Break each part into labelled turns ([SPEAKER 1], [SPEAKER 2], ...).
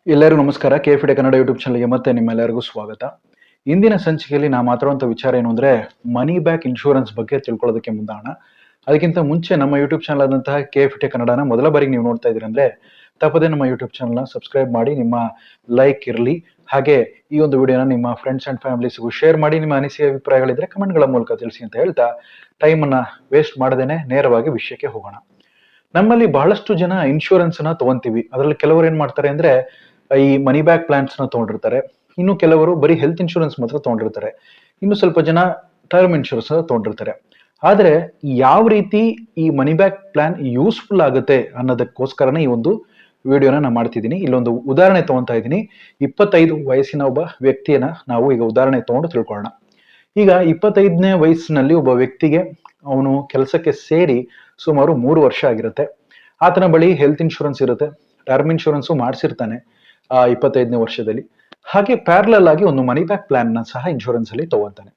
[SPEAKER 1] ಎಲ್ಲರಿಗೂ ನಮಸ್ಕಾರ. KFD Kannada YouTube ಚಾನಲ್‌ಗೆ ಮತ್ತೆ ನಿಮ್ಮೆಲ್ಲರಿಗೂ ಸ್ವಾಗತ. ಇಂದಿನ ಸಂಚಿಕೆಯಲ್ಲಿ ನಾ ಮಾತಾಡುವಂತ ವಿಚಾರ ಏನು ಅಂದ್ರೆ ಮನಿ ಬ್ಯಾಕ್ ಇನ್ಶೂರೆನ್ಸ್ ಬಗ್ಗೆ ತಿಳ್ಕೊಳ್ಳೋದಕ್ಕೆ ಮುಂದಾಣ. ಅದಕ್ಕಿಂತ ಮುಂಚೆ ನಮ್ಮ ಯೂಟ್ಯೂಬ್ ಚಾನಲ್ ಆದಂತಹ ಕೆಎಫ್‌ಡಿ ಕನ್ನಡನ ಮೊದಲ ಬಾರಿಗೆ ನೀವು ನೋಡ್ತಾ ಇದ್ದೀರಿ ಅಂದ್ರೆ ತಪ್ಪದೆ ನಮ್ಮ ಯೂಟ್ಯೂಬ್ ಚಾನಲ್‌ನ ಸಬ್ಸ್ಕ್ರೈಬ್ ಮಾಡಿ, ನಿಮ್ಮ ಲೈಕ್ ಇರಲಿ. ಹಾಗೆ ಈ ಒಂದು ವಿಡಿಯೋನ ನಿಮ್ಮ ಫ್ರೆಂಡ್ಸ್ ಅಂಡ್ ಫ್ಯಾಮಿಲೀಸ್ಗೂ ಶೇರ್ ಮಾಡಿ. ನಿಮ್ಮ ಅನಿಸಿಕೆ ಅಭಿಪ್ರಾಯಗಳಿದ್ರೆ ಕಮೆಂಟ್ಗಳ ಮೂಲಕ ತಿಳಿಸಿ ಅಂತ ಹೇಳ್ತಾ ಟೈಮನ್ನ ವೇಸ್ಟ್ ಮಾಡದೇನೆ ನೇರವಾಗಿ ವಿಷಯಕ್ಕೆ ಹೋಗೋಣ. ನಮ್ಮಲ್ಲಿ ಬಹಳಷ್ಟು ಜನ ಇನ್ಶೂರೆನ್ಸ್ ನ ತಗೊಂತೀವಿ. ಅದರಲ್ಲಿ ಕೆಲವರು ಏನ್ ಮಾಡ್ತಾರೆ ಅಂದ್ರೆ ಈ ಮನಿ ಬ್ಯಾಕ್ ಪ್ಲಾನ್ಸ್ ನ ತಗೊಂಡಿರ್ತಾರೆ. ಇನ್ನು ಕೆಲವರು ಬರೀ ಹೆಲ್ತ್ ಇನ್ಶೂರೆನ್ಸ್ ಮಾತ್ರ ತಗೊಂಡಿರ್ತಾರೆ. ಇನ್ನು ಸ್ವಲ್ಪ ಜನ ಟರ್ಮ್ ಇನ್ಶೂರೆನ್ಸ್ ತಗೊಂಡಿರ್ತಾರೆ. ಆದ್ರೆ ಯಾವ ರೀತಿ ಈ ಮನಿ ಬ್ಯಾಕ್ ಪ್ಲಾನ್ ಯೂಸ್ಫುಲ್ ಆಗುತ್ತೆ ಅನ್ನೋದಕ್ಕೋಸ್ಕರನೇ ಈ ಒಂದು ವಿಡಿಯೋನ ನಾನು ಮಾಡ್ತಿದ್ದೀನಿ. ಇಲ್ಲೊಂದು ಉದಾಹರಣೆ ತಗೊಂತಾ ಇದ್ದೀನಿ. 25 ವಯಸ್ಸಿನ ಒಬ್ಬ ವ್ಯಕ್ತಿಯನ್ನ ನಾವು ಈಗ ಉದಾಹರಣೆ ತಗೊಂಡು ತಿಳ್ಕೊಳ್ಳೋಣ. ಈಗ 25ನೇ ವಯಸ್ಸಿನಲ್ಲಿ ಒಬ್ಬ ವ್ಯಕ್ತಿಗೆ ಅವನು ಕೆಲಸಕ್ಕೆ ಸೇರಿ ಸುಮಾರು 3 ವರ್ಷ ಆಗಿರುತ್ತೆ. ಆತನ ಬಳಿ ಹೆಲ್ತ್ ಇನ್ಶೂರೆನ್ಸ್ ಇರುತ್ತೆ, ಟರ್ಮ್ ಇನ್ಶೂರೆನ್ಸ್ ಮಾಡಿಸಿರ್ತಾನೆ 25ನೇ ವರ್ಷದಲ್ಲಿ. ಹಾಗೆ ಪ್ಯಾರಲಲ್ ಆಗಿ ಒಂದು ಮನಿ ಬ್ಯಾಕ್ ಪ್ಲಾನ್ ನ ಸಹ ಇನ್ಶೂರೆನ್ಸ್ ಅಲ್ಲಿ ತಗೊಂತಾನೆ.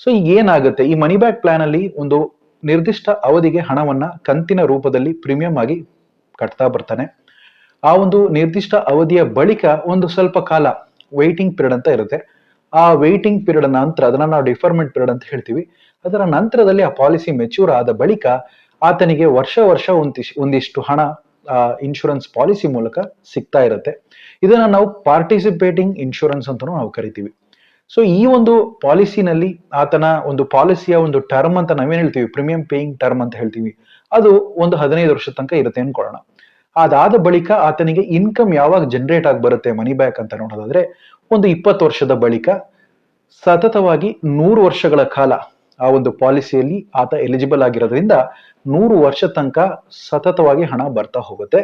[SPEAKER 1] ಸೊ ಈಗ ಏನಾಗುತ್ತೆ, ಈ ಮನಿ ಬ್ಯಾಕ್ ಪ್ಲಾನ್ ಅಲ್ಲಿ ಒಂದು ನಿರ್ದಿಷ್ಟ ಅವಧಿಗೆ ಹಣವನ್ನ ಕಂತಿನ ರೂಪದಲ್ಲಿ ಪ್ರೀಮಿಯಂ ಆಗಿ ಕಟ್ತಾ ಬರ್ತಾನೆ. ಆ ಒಂದು ನಿರ್ದಿಷ್ಟ ಅವಧಿಯ ಬಳಿಕ ಒಂದು ಸ್ವಲ್ಪ ಕಾಲ ವೈಟಿಂಗ್ ಪೀರಿಯಡ್ ಅಂತ ಇರುತ್ತೆ. ಆ ವೈಟಿಂಗ್ ಪೀರಿಯಡ್ ನಂತರ ಅದನ್ನ ನಾವು ಡಿಫರ್ಮೆಂಟ್ ಪೀರಿಯಡ್ ಅಂತ ಹೇಳ್ತೀವಿ. ಅದರ ನಂತರದಲ್ಲಿ ಆ ಪಾಲಿಸಿ ಮೆಚ್ಯೂರ್ ಆದ ಬಳಿಕ ಆತನಿಗೆ ವರ್ಷ ವರ್ಷ ಒಂದಿಷ್ಟು ಹಣ ಇನ್ಶೂರೆನ್ಸ್ ಪಾಲಿಸಿ ಮೂಲಕ ಸಿಗ್ತಾ ಇರುತ್ತೆ. ಇದನ್ನ ನಾವು ಪಾರ್ಟಿಸಿಪೇಟಿಂಗ್ ಇನ್ಶೂರೆನ್ಸ್ ಅಂತ ನಾವು ಕರಿತೀವಿ. ಸೊ ಈ ಒಂದು ಪಾಲಿಸಿನಲ್ಲಿ ಆತನ ಒಂದು ಪಾಲಿಸಿಯ ಒಂದು ಟರ್ಮ್ ಅಂತ ನಾವೇನ್ ಹೇಳ್ತೀವಿ, ಪ್ರೀಮಿಯಂ ಪೇಯಿಂಗ್ ಟರ್ಮ್ ಅಂತ ಹೇಳ್ತೀವಿ, ಅದು ಒಂದು 15 ವರ್ಷದ ತನಕ ಇರುತ್ತೆ ಅನ್ಕೊಳ್ಳೋಣ. ಅದಾದ ಬಳಿಕ ಆತನಿಗೆ ಇನ್ಕಮ್ ಯಾವಾಗ ಜನರೇಟ್ ಆಗಿ ಬರುತ್ತೆ ಮನಿ ಬ್ಯಾಕ್ ಅಂತ ನೋಡೋದಾದ್ರೆ ಒಂದು 20 ವರ್ಷದ ಬಳಿಕ ಸತತವಾಗಿ 100 ವರ್ಷಗಳ ಕಾಲ ಆ ಒಂದು ಪಾಲಿಸಿಯಲ್ಲಿ ಆತ ಎಲಿಜಿಬಲ್ ಆಗಿರೋದ್ರಿಂದ 100 ವರ್ಷ ತನಕ ಸತತವಾಗಿ ಹಣ ಬರ್ತಾ ಹೋಗುತ್ತೆ.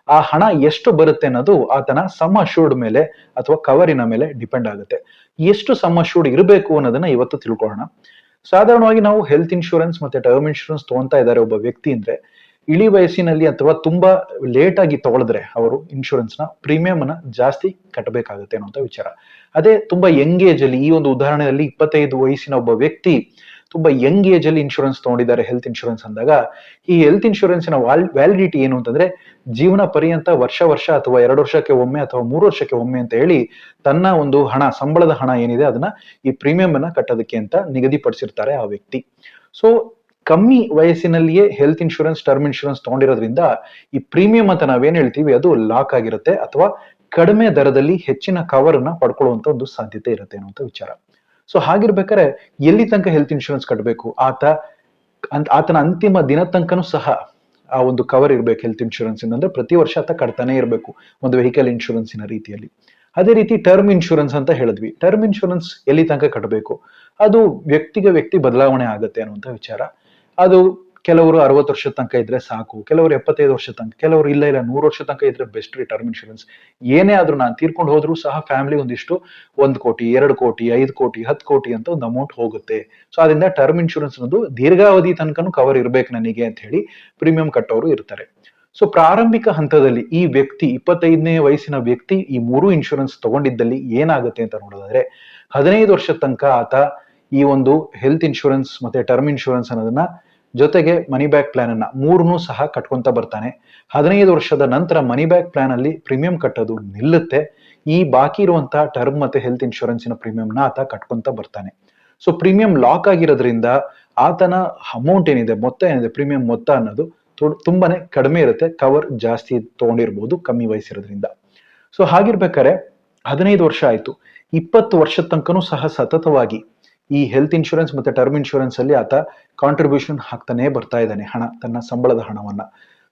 [SPEAKER 1] ಆ ಹಣ ಎಷ್ಟು ಬರುತ್ತೆ ಅನ್ನೋದು ಆತನ ಸಮ್ ಅಶ್ಯೂರ್ಡ್ ಮೇಲೆ ಅಥವಾ ಕವರಿನ ಮೇಲೆ ಡಿಪೆಂಡ್ ಆಗುತ್ತೆ. ಎಷ್ಟು ಸಮ್ ಅಶ್ಯೂರ್ಡ್ ಇರಬೇಕು ಅನ್ನೋದನ್ನ ಇವತ್ತು ತಿಳ್ಕೊಳ್ಳೋಣ. ಸಾಧಾರಣವಾಗಿ ನಾವು ಹೆಲ್ತ್ ಇನ್ಶೂರೆನ್ಸ್ ಮತ್ತೆ ಟರ್ಮ್ ಇನ್ಶೂರೆನ್ಸ್ ತಗೊಂತಾ ಇದ್ದಾರೆ ಒಬ್ಬ ವ್ಯಕ್ತಿ ಅಂದ್ರೆ ಇಳಿ ವಯಸ್ಸಿನಲ್ಲಿ ಅಥವಾ ತುಂಬಾ ಲೇಟ್ ಆಗಿ ತಗೊಳಿದ್ರೆ ಅವರು ಇನ್ಶೂರೆನ್ಸ್ ನ ಪ್ರೀಮಿಯಂ ಅನ್ನ ಜಾಸ್ತಿ ಕಟ್ಟಬೇಕಾಗುತ್ತೆ ಅನ್ನುವಂತ ವಿಚಾರ. ಅದೇ ತುಂಬಾ ಯಂಗ್ ಏಜ್ ಅಲ್ಲಿ, ಈ ಒಂದು ಉದಾಹರಣೆಯಲ್ಲಿ 25 ವಯಸ್ಸಿನ ಒಬ್ಬ ವ್ಯಕ್ತಿ ತುಂಬಾ ಯಂಗ್ ಏಜ್ ಅಲ್ಲಿ ಇನ್ಶೂರೆನ್ಸ್ ತಗೊಂಡಿದ್ದಾರೆ ಹೆಲ್ತ್ ಇನ್ಶೂರೆನ್ಸ್ ಅಂದಾಗ ಈ ಹೆಲ್ತ್ ಇನ್ಶೂರೆನ್ಸ್ ನ ವ್ಯಾಲಿಡಿಟಿ ಏನು ಅಂತಂದ್ರೆ ಜೀವನ ಪರ್ಯಂತ ವರ್ಷ ವರ್ಷ ಅಥವಾ 2 ವರ್ಷಕ್ಕೆ ಒಮ್ಮೆ ಅಥವಾ 3 ವರ್ಷಕ್ಕೆ ಒಮ್ಮೆ ಅಂತ ಹೇಳಿ ತನ್ನ ಒಂದು ಹಣ, ಸಂಬಳದ ಹಣ ಏನಿದೆ ಅದನ್ನ ಈ ಪ್ರೀಮಿಯಂ ಅನ್ನ ಕಟ್ಟೋದಕ್ಕೆ ಅಂತ ನಿಗದಿಪಡಿಸಿರ್ತಾರೆ ಆ ವ್ಯಕ್ತಿ. ಸೊ ಕಮ್ಮಿ ವಯಸ್ಸಿನಲ್ಲಿಯೇ ಹೆಲ್ತ್ ಇನ್ಶೂರೆನ್ಸ್, ಟರ್ಮ್ ಇನ್ಶೂರೆನ್ಸ್ ತಗೊಂಡಿರೋದ್ರಿಂದ ಈ ಪ್ರೀಮಿಯಂ ಅಂತ ನಾವೇನ್ ಹೇಳ್ತೀವಿ ಅದು ಲಾಕ್ ಆಗಿರುತ್ತೆ ಅಥವಾ ಕಡಿಮೆ ದರದಲ್ಲಿ ಹೆಚ್ಚಿನ ಕವರ್ ಅನ್ನ ಪಡ್ಕೊಳ್ಳುವಂತ ಒಂದು ಸಾಧ್ಯತೆ ಇರುತ್ತೆ ಅನ್ನುವಂತ ವಿಚಾರ. ಸೊ ಹಾಗಿರ್ಬೇಕಾದ್ರೆ ಎಲ್ಲಿ ತನಕ ಹೆಲ್ತ್ ಇನ್ಶೂರೆನ್ಸ್ ಕಟ್ಟಬೇಕು, ಆತನ ಅಂತಿಮ ದಿನ ತನಕನೂ ಸಹ ಆ ಒಂದು ಕವರ್ ಇರ್ಬೇಕು ಹೆಲ್ತ್ ಇನ್ಶೂರೆನ್ಸ್ ಅಂದ್ರೆ ಪ್ರತಿ ವರ್ಷ ಆತ ಕಟ್ತಾನೆ ಇರಬೇಕು ಒಂದು ವೆಹಿಕಲ್ ಇನ್ಶೂರೆನ್ಸಿನ ರೀತಿಯಲ್ಲಿ. ಅದೇ ರೀತಿ ಟರ್ಮ್ ಇನ್ಶೂರೆನ್ಸ್ ಅಂತ ಹೇಳಿದ್ವಿ. ಟರ್ಮ್ ಇನ್ಶೂರೆನ್ಸ್ ಎಲ್ಲಿ ತನಕ ಕಟ್ಟಬೇಕು, ಅದು ವ್ಯಕ್ತಿಗೆ ವ್ಯಕ್ತಿ ಬದಲಾವಣೆ ಆಗುತ್ತೆ ಅನ್ನುವಂತ ವಿಚಾರ. ಅದು ಕೆಲವರು 60 ವರ್ಷದ ತನಕ ಇದ್ರೆ ಸಾಕು, ಕೆಲವರು 75 ವರ್ಷದ ತನಕ, ಕೆಲವರು ಇಲ್ಲ 100 ವರ್ಷದ ತನಕ ಇದ್ರೆ ಬೆಸ್ಟ್ ರೀ ಟರ್ಮ್ ಇನ್ಶೂರೆನ್ಸ್. ಏನೇ ಆದ್ರೂ ನಾನು ತೀರ್ಕೊಂಡು ಹೋದ್ರೂ ಸಹ ಫ್ಯಾಮಿಲಿ ಒಂದಿಷ್ಟು 1 ಕೋಟಿ, 2 ಕೋಟಿ, 5 ಕೋಟಿ, 10 ಕೋಟಿ ಅಂತ ಒಂದು ಅಮೌಂಟ್ ಹೋಗುತ್ತೆ. ಸೊ ಅದರಿಂದ ಟರ್ಮ್ ಇನ್ಶೂರೆನ್ಸ್ ಅನ್ನೋದು ದೀರ್ಘಾವಧಿ ತನಕನೂ ಕವರ್ ಇರ್ಬೇಕು ನನಗೆ ಅಂತ ಹೇಳಿ ಪ್ರೀಮಿಯಂ ಕಟ್ಟೋರು ಇರ್ತಾರೆ. ಸೊ ಪ್ರಾರಂಭಿಕ ಹಂತದಲ್ಲಿ ಈ ವ್ಯಕ್ತಿ 25ನೇ ವಯಸ್ಸಿನ ವ್ಯಕ್ತಿ ಈ 3 ಇನ್ಶೂರೆನ್ಸ್ ತಗೊಂಡಿದ್ದಲ್ಲಿ ಏನಾಗುತ್ತೆ ಅಂತ ನೋಡೋದಾದ್ರೆ 15 ವರ್ಷದ ತನಕ ಆತ ಈ ಒಂದು ಹೆಲ್ತ್ ಇನ್ಶೂರೆನ್ಸ್ ಮತ್ತೆ ಟರ್ಮ್ ಇನ್ಶೂರೆನ್ಸ್ ಅನ್ನೋದನ್ನ ಜೊತೆಗೆ ಮನಿ ಬ್ಯಾಕ್ ಪ್ಲಾನ್ ಅನ್ನ ಮೂರನ್ನೂ ಸಹ ಕಟ್ಕೊಂತ ಬರ್ತಾನೆ. 15 ವರ್ಷದ ನಂತರ ಮನಿ ಬ್ಯಾಕ್ ಪ್ಲಾನ್ ಅಲ್ಲಿ ಪ್ರೀಮಿಯಂ ಕಟ್ಟೋದು ನಿಲ್ಲುತ್ತೆ. ಈ ಬಾಕಿ ಇರುವಂತಹ ಟರ್ಮ್ ಮತ್ತೆ ಹೆಲ್ತ್ ಇನ್ಶೂರೆನ್ಸಿನ ಪ್ರೀಮಿಯಂನ ಆತ ಕಟ್ಕೊಂತ ಬರ್ತಾನೆ. ಸೊ ಪ್ರೀಮಿಯಂ ಲಾಕ್ ಆಗಿರೋದ್ರಿಂದ ಆತನ ಅಮೌಂಟ್ ಏನಿದೆ, ಮೊತ್ತ ಏನಿದೆ, ಪ್ರೀಮಿಯಂ ಮೊತ್ತ ಅನ್ನೋದು ತುಂಬಾನೇ ಕಡಿಮೆ ಇರುತ್ತೆ. ಕವರ್ ಜಾಸ್ತಿ ತಗೊಂಡಿರ್ಬೋದು ಕಮ್ಮಿ ವಯಸ್ಸಿರೋದ್ರಿಂದ. ಸೊ ಹಾಗಿರ್ಬೇಕಾದ್ರೆ 15 ವರ್ಷ ಆಯ್ತು, 20 ವರ್ಷದ ತನಕನೂ ಸಹ ಸತತವಾಗಿ ಈ ಹೆಲ್ತ್ ಇನ್ಶೂರೆನ್ಸ್ ಮತ್ತೆ ಟರ್ಮ್ ಇನ್ಶೂರೆನ್ಸ್ ಅಲ್ಲಿ ಆತ ಕಾಂಟ್ರಿಬ್ಯೂಷನ್ ಹಾಕ್ತಾನೆ ಬರ್ತಾ ಇದ್ದಾನೆ ಹಣ, ತನ್ನ ಸಂಬಳದ ಹಣವನ್ನ.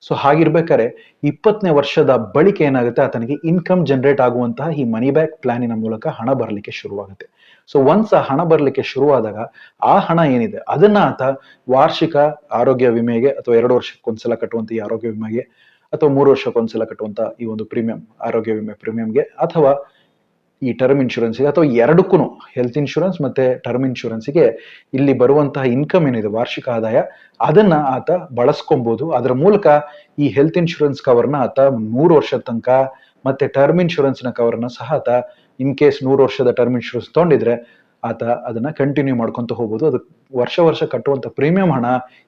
[SPEAKER 1] ಸೊ ಹಾಗಿರ್ಬೇಕಾದ್ರೆ 20ನೇ ವರ್ಷದ ಬಳಿಕ ಏನಾಗುತ್ತೆ, ಆತನಿಗೆ ಇನ್ಕಮ್ ಜನರೇಟ್ ಆಗುವಂತಹ ಈ ಮನಿ ಬ್ಯಾಕ್ ಪ್ಲಾನಿನ ಮೂಲಕ ಹಣ ಬರಲಿಕ್ಕೆ ಶುರುವಾಗುತ್ತೆ. ಸೊ ಒನ್ಸ್ ಆ ಹಣ ಬರ್ಲಿಕ್ಕೆ ಶುರುವಾದಾಗ ಆ ಹಣ ಏನಿದೆ ಅದನ್ನ ಆತ ವಾರ್ಷಿಕ ಆರೋಗ್ಯ ವಿಮೆಗೆ ಅಥವಾ 2 ವರ್ಷಕ್ಕೊಂದ್ಸಲ ಕಟ್ಟುವಂತ ಈ ಆರೋಗ್ಯ ವಿಮೆಗೆ ಅಥವಾ 3 ವರ್ಷಕ್ಕೊಂದ್ಸಲ ಕಟ್ಟುವಂತ ಈ ಒಂದು ಪ್ರೀಮಿಯಂ ಆರೋಗ್ಯ ವಿಮೆ ಪ್ರೀಮಿಯಂಗೆ ಅಥವಾ ಈ ಟರ್ಮ್ ಇನ್ಶೂರೆನ್ಸ್ಗೆ ಅಥವಾ ಎರಡಕ್ಕೂ ಹೆಲ್ತ್ ಇನ್ಶೂರೆನ್ಸ್ ಮತ್ತೆ ಟರ್ಮ್ ಇನ್ಶೂರೆನ್ಸ್ಗೆ ಇಲ್ಲಿ ಬರುವಂತಹ ಇನ್ಕಮ್ ಏನಿದೆ ವಾರ್ಷಿಕ ಆದಾಯ ಅದನ್ನ ಆತ ಬಳಸ್ಕೊಬಹುದು. ಅದರ ಮೂಲಕ ಈ ಹೆಲ್ತ್ ಇನ್ಶೂರೆನ್ಸ್ ಕವರ್ನ ಆತ 100 ವರ್ಷದ ತನಕ ಮತ್ತೆ ಟರ್ಮ್ ಇನ್ಶೂರೆನ್ಸ್ ನ ಕವರ್ನ ಸಹ ಆತ ಇನ್ ಕೇಸ್ 100 ವರ್ಷದ ಟರ್ಮ್ ಇನ್ಶೂರೆನ್ಸ್ ತಗೊಂಡಿದ್ರೆ ಆತ ಅದನ್ನ ಕಂಟಿನ್ಯೂ ಮಾಡ್ಕೊಂತ ಹೋಗ್ಬೋದು. ಅದು ವರ್ಷ ವರ್ಷ ಕಟ್ಟುವಂತ ಪ್ರೀಮಿಯಂ ಹಣ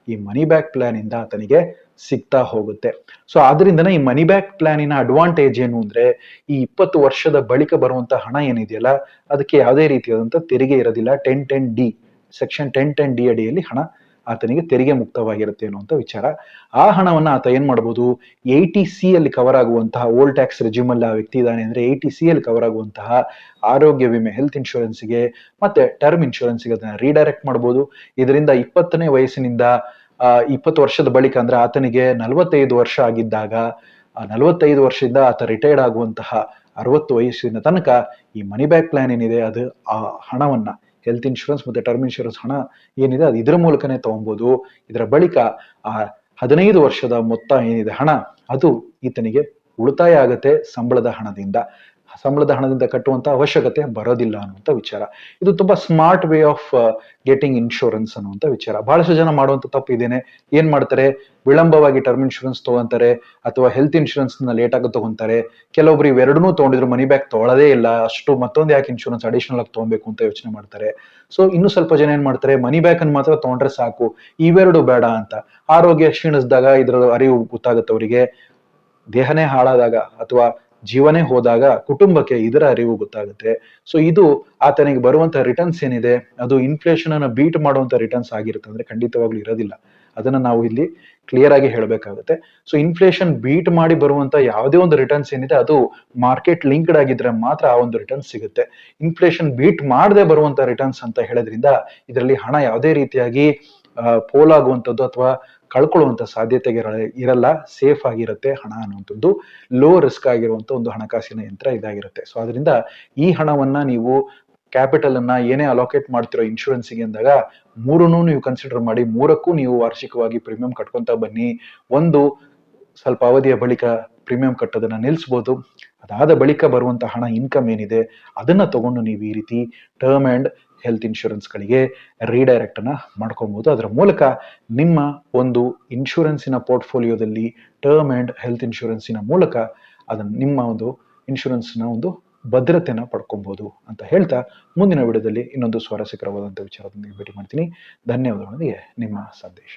[SPEAKER 1] ಈ ಮನಿ ಬ್ಯಾಕ್ ಪ್ಲಾನ್ ಇಂದ ಆತನಿಗೆ ಸಿಗ್ತಾ ಹೋಗುತ್ತೆ. ಸೊ ಆದ್ರಿಂದನೇ ಈ ಮನಿ ಬ್ಯಾಕ್ ಪ್ಲಾನಿನ ಅಡ್ವಾಂಟೇಜ್ ಏನು ಅಂದ್ರೆ, ಈ 20 ವರ್ಷದ ಬಳಿಕ ಬರುವಂತ ಹಣ ಏನಿದೆಯಲ್ಲ, ಅದಕ್ಕೆ ಯಾವುದೇ ರೀತಿಯಾದಂತ ತೆರಿಗೆ ಇರೋದಿಲ್ಲ. 1010D ಸೆಕ್ಷನ್ 1010D ಅಡಿಯಲ್ಲಿ ಹಣ ಆತನಿಗೆ ತೆರಿಗೆ ಮುಕ್ತವಾಗಿರುತ್ತೆ ಅನ್ನುವಂಥ ವಿಚಾರ. ಆ ಹಣವನ್ನ ಆತ ಏನ್ ಮಾಡಬಹುದು, 80C ಅಲ್ಲಿ ಕವರ್ ಆಗುವಂತಹ ಓಲ್ಡ್ ಟ್ಯಾಕ್ಸ್ ರೆಜ್ಯೂಮ್ ಅಲ್ಲಿ ಆ ವ್ಯಕ್ತಿ ಇದ್ದಾನೆ ಅಂದ್ರೆ 80C ಅಲ್ಲಿ ಕವರ್ ಆಗುವಂತಹ ಆರೋಗ್ಯ ವಿಮೆ, ಹೆಲ್ತ್ ಇನ್ಶೂರೆನ್ಸ್ಗೆ ಮತ್ತೆ ಟರ್ಮ್ ಇನ್ಶೂರೆನ್ಸ್ಗೆ ಅದನ್ನ ರೀಡೈರೆಕ್ಟ್ ಮಾಡಬಹುದು. ಇದರಿಂದ 20ನೇ ವಯಸ್ಸಿನಿಂದ 20 ವರ್ಷದ ಬಳಿಕ ಅಂದ್ರೆ ಆತನಿಗೆ 45 ವರ್ಷ ಆಗಿದ್ದಾಗ, 45 ವರ್ಷದಿಂದ ಆತ ರಿಟೈರ್ಡ್ ಆಗುವಂತಹ 60 ವಯಸ್ಸಿನ ತನಕ ಈ ಮನಿ ಬ್ಯಾಕ್ ಪ್ಲಾನ್ ಏನಿದೆ ಅದು ಆ ಹಣವನ್ನ, ಹೆಲ್ತ್ ಇನ್ಶೂರೆನ್ಸ್ ಮತ್ತೆ ಟರ್ಮ್ ಇನ್ಶೂರೆನ್ಸ್ ಹಣ ಏನಿದೆ ಅದು ಇದರ ಮೂಲಕನೇ ತಗೊಬಹುದು. ಇದರ ಬಳಿಕ ಆ 15 ವರ್ಷದ ಮೊತ್ತ ಏನಿದೆ ಹಣ, ಅದು ಈತನಿಗೆ ಉಳಿತಾಯ ಆಗತ್ತೆ ಸಂಬಳದ ಹಣದಿಂದ ಕಟ್ಟುವಂತ ಅವಶ್ಯಕತೆ ಬರೋದಿಲ್ಲ ಅನ್ನುವಂಥ ವಿಚಾರ. ಇದು ತುಂಬಾ smart way of getting insurance ಅನ್ನುವಂಥ ವಿಚಾರ. ಬಹಳಷ್ಟು ಜನ ಮಾಡುವಂತ ತಪ್ಪು ಇದೇನೆ. ಏನ್ ಮಾಡ್ತಾರೆ, ವಿಳಂಬವಾಗಿ ಟರ್ಮ್ ಇನ್ಶೂರೆನ್ಸ್ ತಗೊಂತಾರೆ ಅಥವಾ ಹೆಲ್ತ್ ಇನ್ಶೂರೆನ್ಸ್ ನ ಲೇಟ್ ಆಗಿ ತಗೊಂತಾರೆ. ಕೆಲವೊಬ್ರು ಇವೆರಡನ್ನೂ ತಗೊಂಡಿದ್ರು ಮನಿ ಬ್ಯಾಕ್ ತೊಗೊಳ್ಳೋದೇ ಇಲ್ಲ, ಅಷ್ಟು ಮತ್ತೊಂದು ಯಾಕೆ ಇನ್ಶೂರೆನ್ಸ್ ಅಡಿಷನಲ್ ಆಗಿ ತಗೊಬೇಕು ಅಂತ ಯೋಚನೆ ಮಾಡ್ತಾರೆ. ಸೊ ಇನ್ನು ಸ್ವಲ್ಪ ಜನ ಏನ್ ಮಾಡ್ತಾರೆ, ಮನಿ ಬ್ಯಾಕ್ ಅನ್ನು ಮಾತ್ರ ತಗೊಂಡ್ರೆ ಸಾಕು, ಇವೆರಡು ಬೇಡ ಅಂತ. ಆರೋಗ್ಯ ಕ್ಷೀಣಿಸಿದಾಗ ಇದರ ಅರಿವು ಗೊತ್ತಾಗುತ್ತೆ ಅವರಿಗೆ, ದೇಹನೇ ಹಾಳಾದಾಗ ಅಥವಾ ಜೀವನೇ ಹೋದಾಗ ಕುಟುಂಬಕ್ಕೆ ಇದರ ಅರಿವು ಗೊತ್ತಾಗುತ್ತೆ. ಸೊ ಇದು ಆತನಿಗೆ ಬರುವಂತ ರಿಟರ್ನ್ಸ್ ಏನಿದೆ ಅದು ಇನ್ಫ್ಲೇಷನ್ ಅನ್ನ ಬೀಟ್ ಮಾಡುವಂತ ರಿಟರ್ನ್ಸ್ ಆಗಿರುತ್ತೆ ಅಂದ್ರೆ ಖಂಡಿತವಾಗ್ಲೂ ಇರೋದಿಲ್ಲ. ಅದನ್ನ ನಾವು ಇಲ್ಲಿ ಕ್ಲಿಯರ್ ಆಗಿ ಹೇಳಬೇಕಾಗುತ್ತೆ. ಸೊ ಇನ್ಫ್ಲೇಷನ್ ಬೀಟ್ ಮಾಡಿ ಬರುವಂತ ಯಾವುದೇ ಒಂದು ರಿಟರ್ನ್ಸ್ ಏನಿದೆ ಅದು ಮಾರ್ಕೆಟ್ ಲಿಂಕ್ಡ್ ಆಗಿದ್ರೆ ಮಾತ್ರ ಆ ಒಂದು ರಿಟರ್ನ್ಸ್ ಸಿಗುತ್ತೆ. ಇನ್ಫ್ಲೇಷನ್ ಬೀಟ್ ಮಾಡದೆ ಬರುವಂತ ರಿಟರ್ನ್ಸ್ ಅಂತ ಹೇಳೋದ್ರಿಂದ ಇದರಲ್ಲಿ ಹಣ ಯಾವುದೇ ರೀತಿಯಾಗಿ ಪೋಲಾಗುವಂಥದ್ದು ಅಥವಾ ಕಳ್ಕೊಳ್ಳುವಂತ ಸಾಧ್ಯತೆ ಇರಲ್ಲ, ಸೇಫ್ ಆಗಿರುತ್ತೆ ಹಣ ಅನ್ನುವಂಥದ್ದು. ಲೋ ರಿಸ್ಕ್ ಆಗಿರುವಂತ ಒಂದು ಹಣಕಾಸಿನ ಯಂತ್ರ ಇದಾಗಿರುತ್ತೆ. ಸೊ ಅದರಿಂದ ಈ ಹಣವನ್ನ ನೀವು ಕ್ಯಾಪಿಟಲ್ ಅನ್ನ ಏನೇ ಅಲೋಕೇಟ್ ಮಾಡ್ತಿರೋ ಇನ್ಶೂರೆನ್ಸ್ಗೆ ಅಂದಾಗ ಮೂರನ್ನು ನೀವು ಕನ್ಸಿಡರ್ ಮಾಡಿ, ಮೂರಕ್ಕೂ ನೀವು ವಾರ್ಷಿಕವಾಗಿ ಪ್ರೀಮಿಯಂ ಕಟ್ಕೊಂತ ಬನ್ನಿ. ಒಂದು ಸ್ವಲ್ಪ ಅವಧಿಯ ಬಳಿಕ ಪ್ರೀಮಿಯಂ ಕಟ್ಟೋದನ್ನ ನಿಲ್ಲಿಸಬಹುದು. ಅದಾದ ಬಳಿಕ ಬರುವಂತ ಹಣ ಇನ್ಕಮ್ ಏನಿದೆ ಅದನ್ನ ತಗೊಂಡು ನೀವು ಈ ರೀತಿ ಟರ್ಮ್ ಅಂಡ್ ಹೆಲ್ತ್ ಇನ್ಶೂರೆನ್ಸ್ ಗಳಿಗೆ ರೀಡೈರೆಕ್ಟ್ ಅನ್ನ ಮಾಡ್ಕೊಬಹುದು. ಅದರ ಮೂಲಕ ನಿಮ್ಮ ಒಂದು ಇನ್ಶೂರೆನ್ಸಿನ ಪೋರ್ಟ್ಫೋಲಿಯೋದಲ್ಲಿ ಟರ್ಮ್ ಅಂಡ್ ಹೆಲ್ತ್ ಇನ್ಶೂರೆನ್ಸಿನ ಮೂಲಕ ಅದನ್ನ ನಿಮ್ಮ ಒಂದು ಇನ್ಶೂರೆನ್ಸ್ನ ಒಂದು ಭದ್ರತೆನ ಪಡ್ಕೊಬಹುದು ಅಂತ ಹೇಳ್ತಾ, ಮುಂದಿನ ವಿಡಿಯೋದಲ್ಲಿ ಇನ್ನೊಂದು ಸ್ವಾರಸ್ಯಕರವಾದಂತಹ ವಿಚಾರದೊಂದಿಗೆ ಭೇಟಿ ಮಾಡ್ತೀನಿ. ಧನ್ಯವಾದಗಳೊಂದಿಗೆ ನಿಮ್ಮ ಸಂದೇಶ.